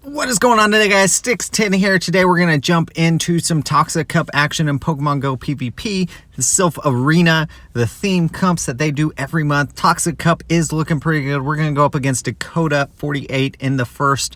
What is going on today, guys? Steelix here. Today we're going to jump into some Toxic Cup action in Pokemon Go PvP, the Silph Arena, the theme comps that they do every month. Toxic Cup is looking pretty good. We're going to go up against Dakota 48 in the first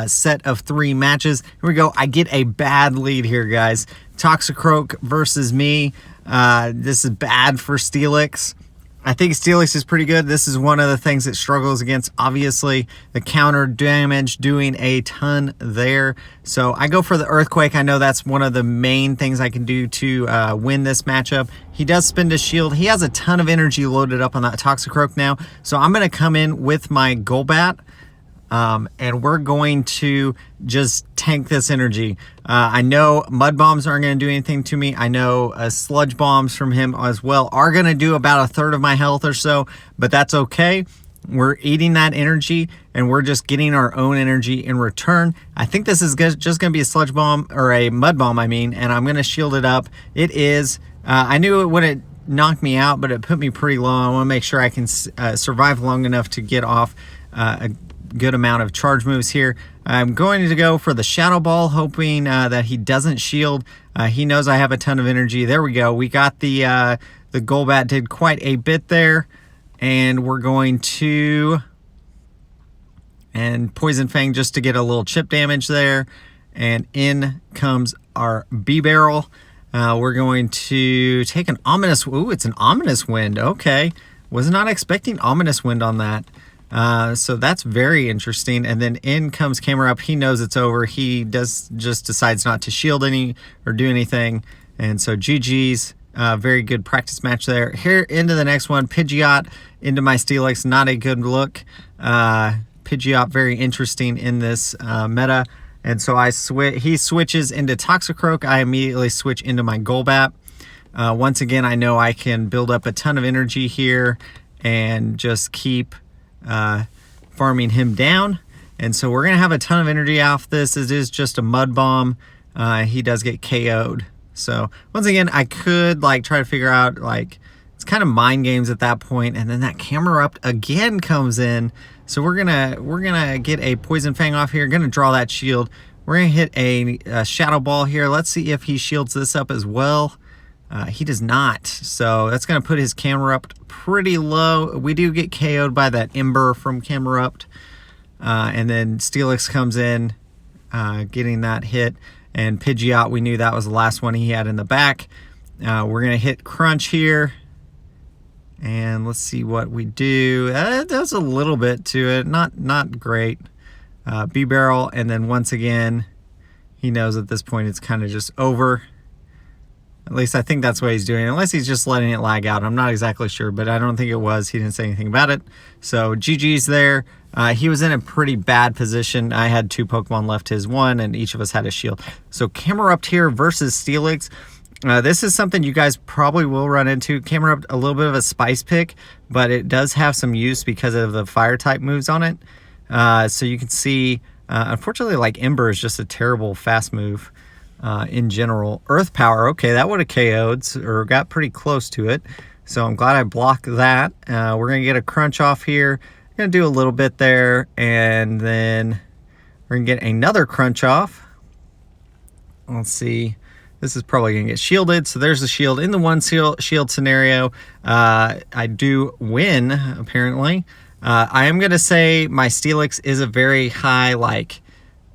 set of 3 matches. Here we go. I get a bad lead here, guys. Toxicroak versus me. This is bad for Steelix. I think Steelix is pretty good. This is one of the things it struggles against. Obviously, the counter damage doing a ton there. So I go for the Earthquake. I know that's one of the main things I can do to win this matchup. He does spend his shield. He has a ton of energy loaded up on that Toxicroak now. So I'm going to come in with my Golbat. And we're going to just tank this energy. I know Mud Bombs aren't going to do anything to me. I know Sludge Bombs from him as well are going to do about 1/3 of my health or so, but that's okay. We're eating that energy, and we're just getting our own energy in return. I think this is just going to be a Sludge Bomb, or a Mud Bomb, I mean, and I'm going to shield it up. It is. I knew it wouldn't knock me out, but it put me pretty low. I want to make sure I can survive long enough to get off a good amount of charge moves here. I'm going to go for the Shadow Ball, hoping that he doesn't shield. He knows I have a ton of energy. There we go. We got the Golbat did quite a bit there, and we're going to Poison Fang just to get a little chip damage there, and in comes our B-Barrel. We're going to take an Ominous. Ooh, it's an Ominous Wind. Okay, was not expecting Ominous Wind on that. So that's very interesting. And then in comes Camera Up. He knows it's over. He just decides not to shield any or do anything. And so GG's, very good practice match there. Here into the next one, Pidgeot into my Steelix. Not a good look. Pidgeot very interesting in this meta. And so he switches into Toxicroak. I immediately switch into my Golbat. Once again, I know I can build up a ton of energy here and just keep farming him down. And so we're gonna have a ton of energy off this. It is just a Mud Bomb. He does get KO'd. So once again, I could try to figure out, it's kind of mind games at that point. And then that Camera Up again comes in. So we're gonna get a Poison Fang off here. Gonna draw that shield. We're gonna hit a Shadow Ball here. Let's see if he shields this up as well. He does not, so that's going to put his Camera Up pretty low. We do get KO'd by that Ember from Camera Up, and then Steelix comes in, getting that hit, and Pidgeot, we knew that was the last one he had in the back. We're going to hit Crunch here, and let's see what we do. It does a little bit to it, not great. B-Barrel, and then once again, he knows at this point it's kind of just over. At least I think that's what he's doing, unless he's just letting it lag out. I'm not exactly sure, but I don't think it was. He didn't say anything about it. So GG's there. He was in a pretty bad position. I had 2 Pokemon left, his 1, and each of us had a shield. So Camera Up here versus Steelix. This is something you guys probably will run into. Camera Up, a little bit of a spice pick, but it does have some use because of the fire type moves on it. So you can see, unfortunately, Ember is just a terrible fast move. In general. Earth Power, okay, that would have KO'd or got pretty close to it. So I'm glad I blocked that. We're going to get a Crunch off here. Going to do a little bit there, and then we're going to get another Crunch off. Let's see. This is probably going to get shielded. So there's the shield. In the one shield scenario, I do win, apparently. I am going to say my Steelix is a very high,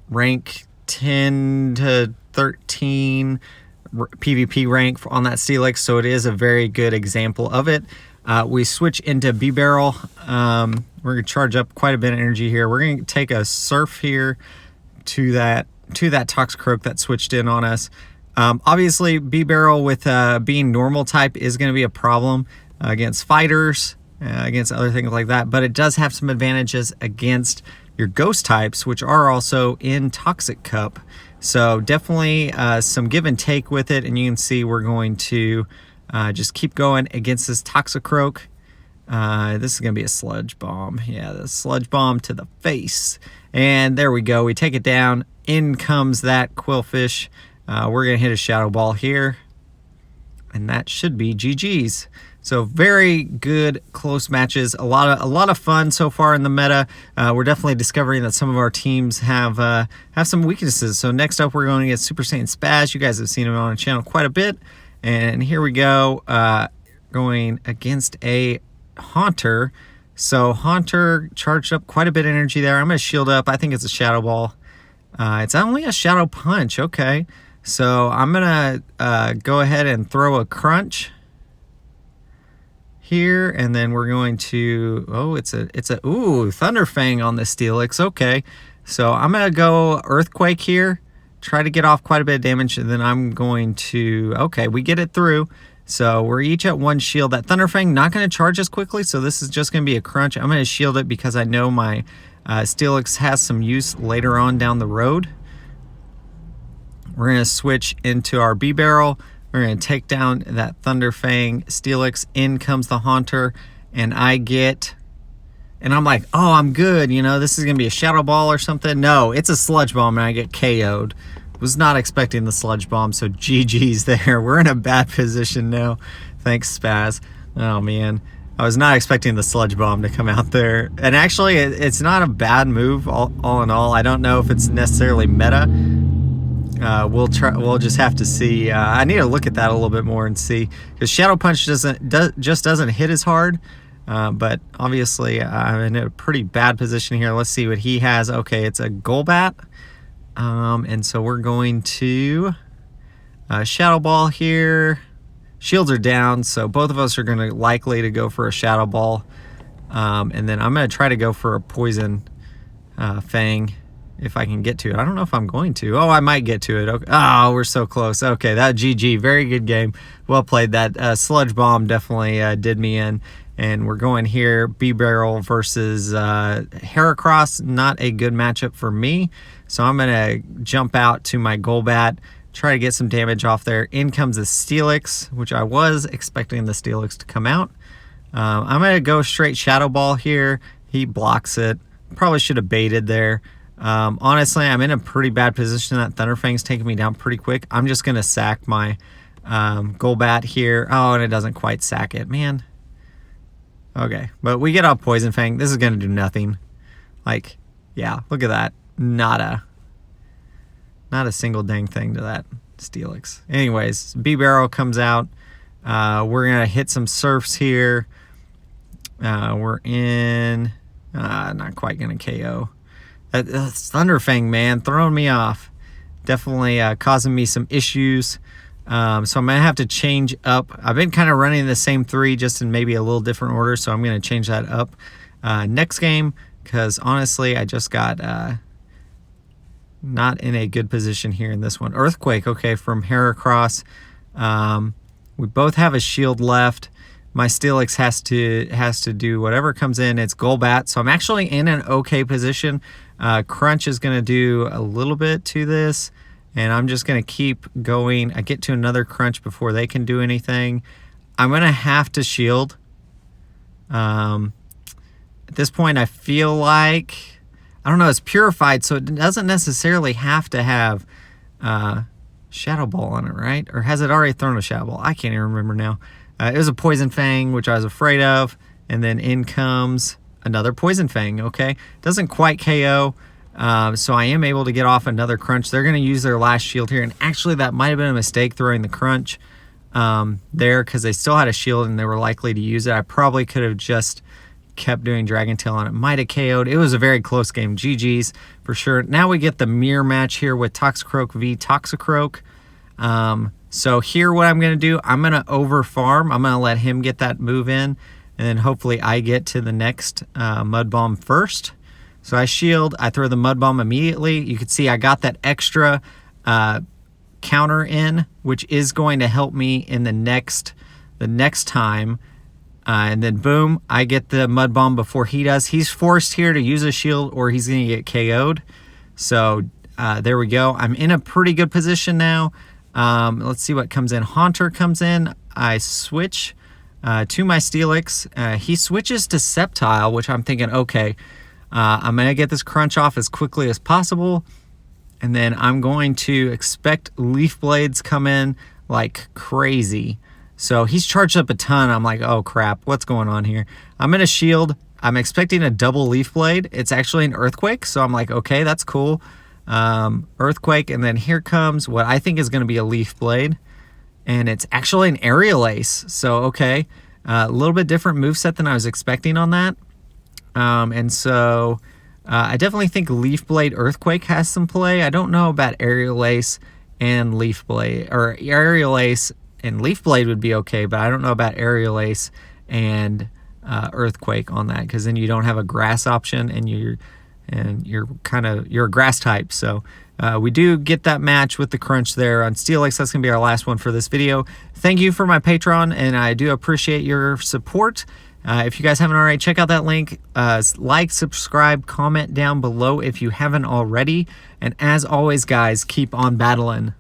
rank 10 to 13 PvP rank on that Steelix, so it is a very good example of it. We switch into B-Barrel. We're going to charge up quite a bit of energy here. We're going to take a Surf here to that Toxicroak that switched in on us. Obviously, B-Barrel with being normal type is going to be a problem against fighters, against other things like that, but it does have some advantages against your ghost types, which are also in Toxic Cup. So definitely some give and take with it, and you can see we're going to just keep going against this Toxicroak. This is going to be a Sludge Bomb. Yeah, the Sludge Bomb to the face. And there we go. We take it down. In comes that Quillfish. We're going to hit a Shadow Ball here, and that should be GG's. So very good close matches. A lot of fun so far in the meta. We're definitely discovering that some of our teams have some weaknesses. So next up, we're going against Super Saiyan Spaz. You guys have seen him on the channel quite a bit. And here we go, going against a Haunter. So Haunter charged up quite a bit of energy there. I'm going to shield up. I think it's a Shadow Ball. It's only a Shadow Punch. Okay. So I'm going to go ahead and throw a Crunch here, and then we're going to, ooh, Thunder Fang on the Steelix. Okay, so I'm gonna go Earthquake here, try to get off quite a bit of damage, and then I'm going to, okay, we get it through. So we're each at 1 shield. That Thunder Fang not gonna charge as quickly, so this is just gonna be a Crunch. I'm gonna shield it because I know my Steelix has some use later on down the road. We're gonna switch into our B-Barrel. We're going to take down that Thunder Fang Steelix. In comes the Haunter, and I get, and I'm like, oh, I'm good. You know, this is going to be a Shadow Ball or something. No, it's a Sludge Bomb, and I get KO'd. Was not expecting the Sludge Bomb, so GG's there. We're in a bad position now. Thanks, Spaz. Oh, man. I was not expecting the Sludge Bomb to come out there. And actually, it's not a bad move, all in all. I don't know if it's necessarily meta. We'll just have to see. I need to look at that a little bit more and see, because Shadow Punch just doesn't hit as hard. But obviously I'm in a pretty bad position here. Let's see what he has. Okay, it's a Golbat, and so we're going to Shadow Ball here. Shields are down, so both of us are going to likely to go for a Shadow Ball, and then I'm going to try to go for a Poison Fang. If I can get to it. I don't know if I'm going to. Oh, I might get to it. Okay. Oh, we're so close. Okay, that GG. Very good game. Well played. That Sludge Bomb definitely did me in. And we're going here, B-Barrel versus Heracross. Not a good matchup for me. So I'm going to jump out to my Golbat, try to get some damage off there. In comes the Steelix, which I was expecting the Steelix to come out. I'm going to go straight Shadow Ball here. He blocks it. Probably should have baited there. Honestly, I'm in a pretty bad position. That Thunder Fang's taking me down pretty quick. I'm just going to sack my Golbat here. Oh, and it doesn't quite sack it, man. Okay, but we get off Poison Fang. This is going to do nothing. Like, yeah, look at that. Not a single dang thing to that Steelix. Anyways, B-Barrel comes out. We're going to hit some Surfs here. We're in... not quite going to KO. Thunder Fang, man, throwing me off. Definitely causing me some issues. So I'm going to have to change up. I've been kind of running the same 3, just in maybe a little different order, so I'm going to change that up next game, because honestly, I just got not in a good position here in this one. Earthquake, okay, from Heracross. We both have a shield left. My Steelix has to do whatever comes in. It's Golbat, so I'm actually in an okay position. Crunch is going to do a little bit to this, and I'm just going to keep going. I get to another Crunch before they can do anything. I'm going to have to shield. At this point, I feel like, I don't know, it's purified, so it doesn't necessarily have to have Shadow Ball on it, right? Or has it already thrown a Shadow Ball? I can't even remember now. It was a Poison Fang, which I was afraid of, and then in comes another Poison Fang, okay? Doesn't quite KO, so I am able to get off another Crunch. They're going to use their last shield here, and actually that might have been a mistake throwing the Crunch there, because they still had a shield and they were likely to use it. I probably could have just kept doing Dragon Tail on it. Might have KO'd. It was a very close game. GG's for sure. Now we get the mirror match here with Toxicroak v Toxicroak. So here what I'm going to do, I'm going to over farm. I'm going to let him get that move in, and then hopefully I get to the next Mud Bomb first. So I shield, I throw the Mud Bomb immediately. You can see I got that extra counter in, which is going to help me in the next time. And then boom, I get the Mud Bomb before he does. He's forced here to use a shield or he's going to get KO'd. So there we go. I'm in a pretty good position now. Let's see what comes in. Haunter comes in. I switch to my Steelix. He switches to Sceptile, which I'm thinking, okay, I'm going to get this Crunch off as quickly as possible. And then I'm going to expect Leaf Blades come in like crazy. So he's charged up a ton. I'm like, oh crap, what's going on here? I'm going to shield. I'm expecting a double Leaf Blade. It's actually an Earthquake, so I'm like, okay, that's cool. Earthquake, and then here comes what I think is going to be a Leaf Blade, and it's actually an Aerial Ace. So okay, a little bit different moveset than I was expecting on that. And so I definitely think Leaf Blade Earthquake has some play. I don't know about Aerial Ace and Leaf Blade, or Aerial Ace and Leaf Blade would be okay, but I don't know about Aerial Ace and Earthquake on that, because then you don't have a grass option, and you're a grass type. So we do get that match with the crunch there on Steelix. That's gonna be our last one for this video. Thank you for my Patreon, and I do appreciate your support. If you guys haven't already, check out that link. Like, subscribe, comment down below if you haven't already. And as always, guys, keep on battling.